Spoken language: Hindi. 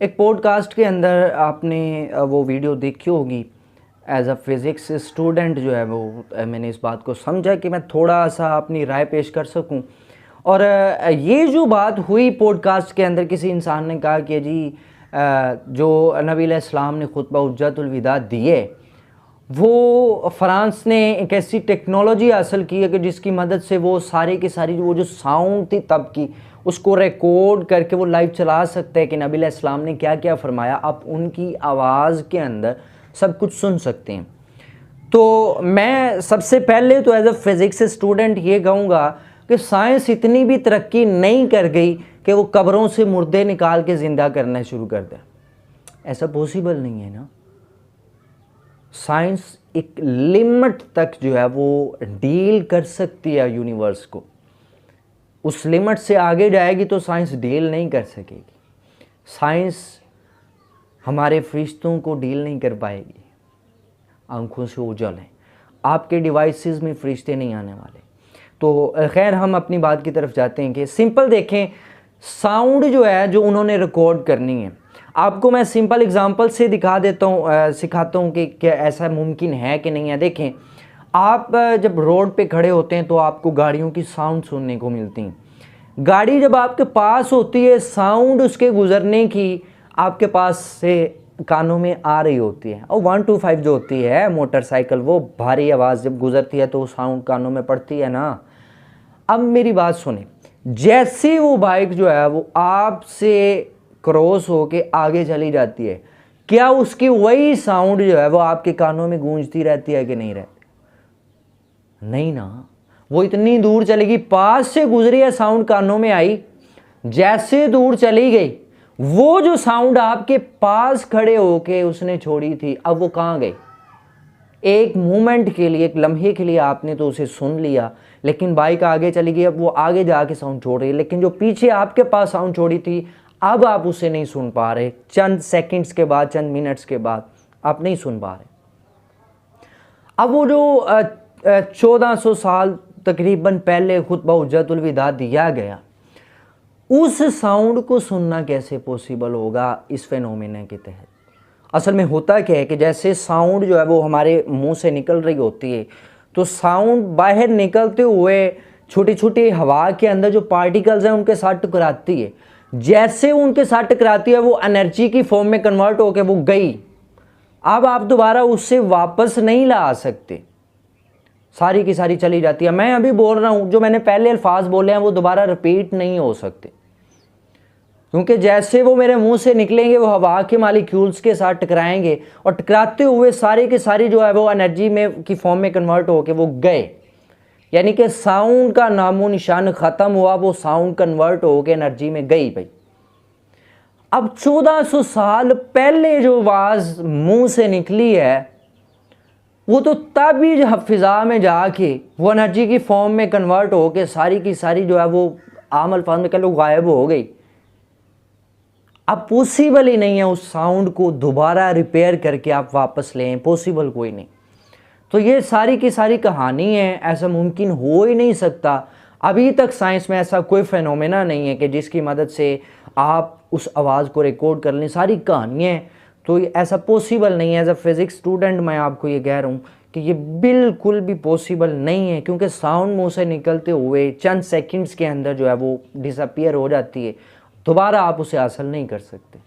एक पॉडकास्ट के अंदर आपने वो वीडियो देखी होगी। एज अ फिज़िक्स स्टूडेंट जो है वो मैंने इस बात को समझा कि मैं थोड़ा सा अपनी राय पेश कर सकूं। और ये जो बात हुई पॉडकास्ट के अंदर, किसी इंसान ने कहा कि जी जो नबी अलैहिस्सलाम ने खुतबा हुज्जतुल विदा दिए, वो फ्रांस ने एक ऐसी टेक्नोलॉजी हासिल की है कि जिसकी मदद से वो सारी की सारी वो जो साउंड थी तब की, उसको रिकॉर्ड करके वो लाइव चला सकते हैं कि नबी अलैहिस्सलाम ने क्या क्या फरमाया। आप उनकी आवाज़ के अंदर सब कुछ सुन सकते हैं। तो मैं सबसे पहले तो एज अ फिज़िक्स स्टूडेंट ये कहूँगा कि साइंस इतनी भी तरक्की नहीं कर गई कि वो कब्रों से मुर्दे निकाल के ज़िंदा करना शुरू कर दे। ऐसा पॉसिबल नहीं है ना। साइंस एक लिमिट तक जो है वो डील कर सकती है यूनिवर्स को। उस लिमिट से आगे जाएगी तो साइंस डील नहीं कर सकेगी। साइंस हमारे फरिश्तों को डील नहीं कर पाएगी। आंखों से ओझल है, आपके डिवाइसेस में फरिश्ते नहीं आने वाले। तो खैर हम अपनी बात की तरफ जाते हैं कि सिंपल देखें, साउंड जो है जो उन्होंने रिकॉर्ड करनी है, आपको मैं सिंपल एग्जांपल से दिखा देता हूँ, सिखाता हूँ कि क्या ऐसा मुमकिन है कि नहीं है। देखें, आप जब रोड पे खड़े होते हैं तो आपको गाड़ियों की साउंड सुनने को मिलती हैं। गाड़ी जब आपके पास होती है, साउंड उसके गुजरने की आपके पास से कानों में आ रही होती है। और 125 जो होती है मोटरसाइकिल, वो भारी आवाज़ जब गुजरती है तो वो साउंड कानों में पड़ती है ना। अब मेरी बात सुने, जैसे वो बाइक जो है वो आपसे क्रॉस होके आगे चली जाती है, क्या उसकी वही साउंड जो है वो आपके कानों में गूंजती रहती है कि नहीं रहती? नहीं ना। वो इतनी दूर चलेगी, पास से गुजरी है, साउंड कानों में आई, जैसे दूर चली गई, वो जो साउंड आपके पास खड़े होके उसने छोड़ी थी, अब वो कहाँ गई? एक मोमेंट के लिए, एक लम्हे के लिए आपने तो उसे सुन लिया, लेकिन बाइक आगे चली गई, अब वो आगे जाके साउंड छोड़ रही है, लेकिन जो पीछे आपके पास साउंड छोड़ी थी अब आप उसे नहीं सुन पा रहे। चंद सेकंड्स के बाद, चंद मिनट्स के बाद आप नहीं सुन पा रहे। अब वो जो 1400 साल तकरीबन पहले खुतबा हुज्जतुल विदा दिया गया, उस साउंड को सुनना कैसे पॉसिबल होगा इस फेनोमेना के तहत? असल में होता क्या है कि जैसे साउंड जो है वो हमारे मुंह से निकल रही होती है, तो साउंड बाहर निकलते हुए छोटी छोटी हवा के अंदर जो पार्टिकल्स हैं उनके साथ टकराती है। जैसे उनके साथ टकराती है वो एनर्जी की फॉर्म में कन्वर्ट होकर वो गई। अब आप दोबारा उससे वापस नहीं ला आ सकते, सारी की सारी चली जाती है। मैं अभी बोल रहा हूँ, जो मैंने पहले अल्फाज बोले हैं वो दोबारा रिपीट नहीं हो सकते, क्योंकि जैसे वो मेरे मुंह से निकलेंगे वो हवा के मालिक्यूल्स के साथ टकराएंगे और टकराते हुए सारी की सारी जो है वो एनर्जी में की फॉर्म में कन्वर्ट होकर वो गए। यानी कि साउंड का नामो निशान ख़त्म हुआ, वो साउंड कन्वर्ट होकर एनर्जी में गई भाई। अब 1400 साल पहले जो आवाज़ मुंह से निकली है वो तो तब ही फिज़ा में जाके वो एनर्जी की फॉर्म में कन्वर्ट होकर सारी की सारी जो है वो आम अल्फाज में कह लो गायब हो गई। अब पॉसिबल ही नहीं है उस साउंड को दोबारा रिपेयर करके आप वापस लें, पॉसिबल कोई नहीं। तो ये सारी की सारी कहानी है, ऐसा मुमकिन हो ही नहीं सकता। अभी तक साइंस में ऐसा कोई फेनोमेना नहीं है कि जिसकी मदद से आप उस आवाज़ को रिकॉर्ड कर लें, सारी कहानियाँ। तो ऐसा पॉसिबल नहीं है। एज अ फिज़िक्स स्टूडेंट मैं आपको ये कह रहा हूँ कि ये बिल्कुल भी पॉसिबल नहीं है, क्योंकि साउंड मुंह से निकलते हुए चंद सेकंड्स के अंदर जो है वो डिसअपीयर हो जाती है, दोबारा आप उसे हासिल नहीं कर सकते।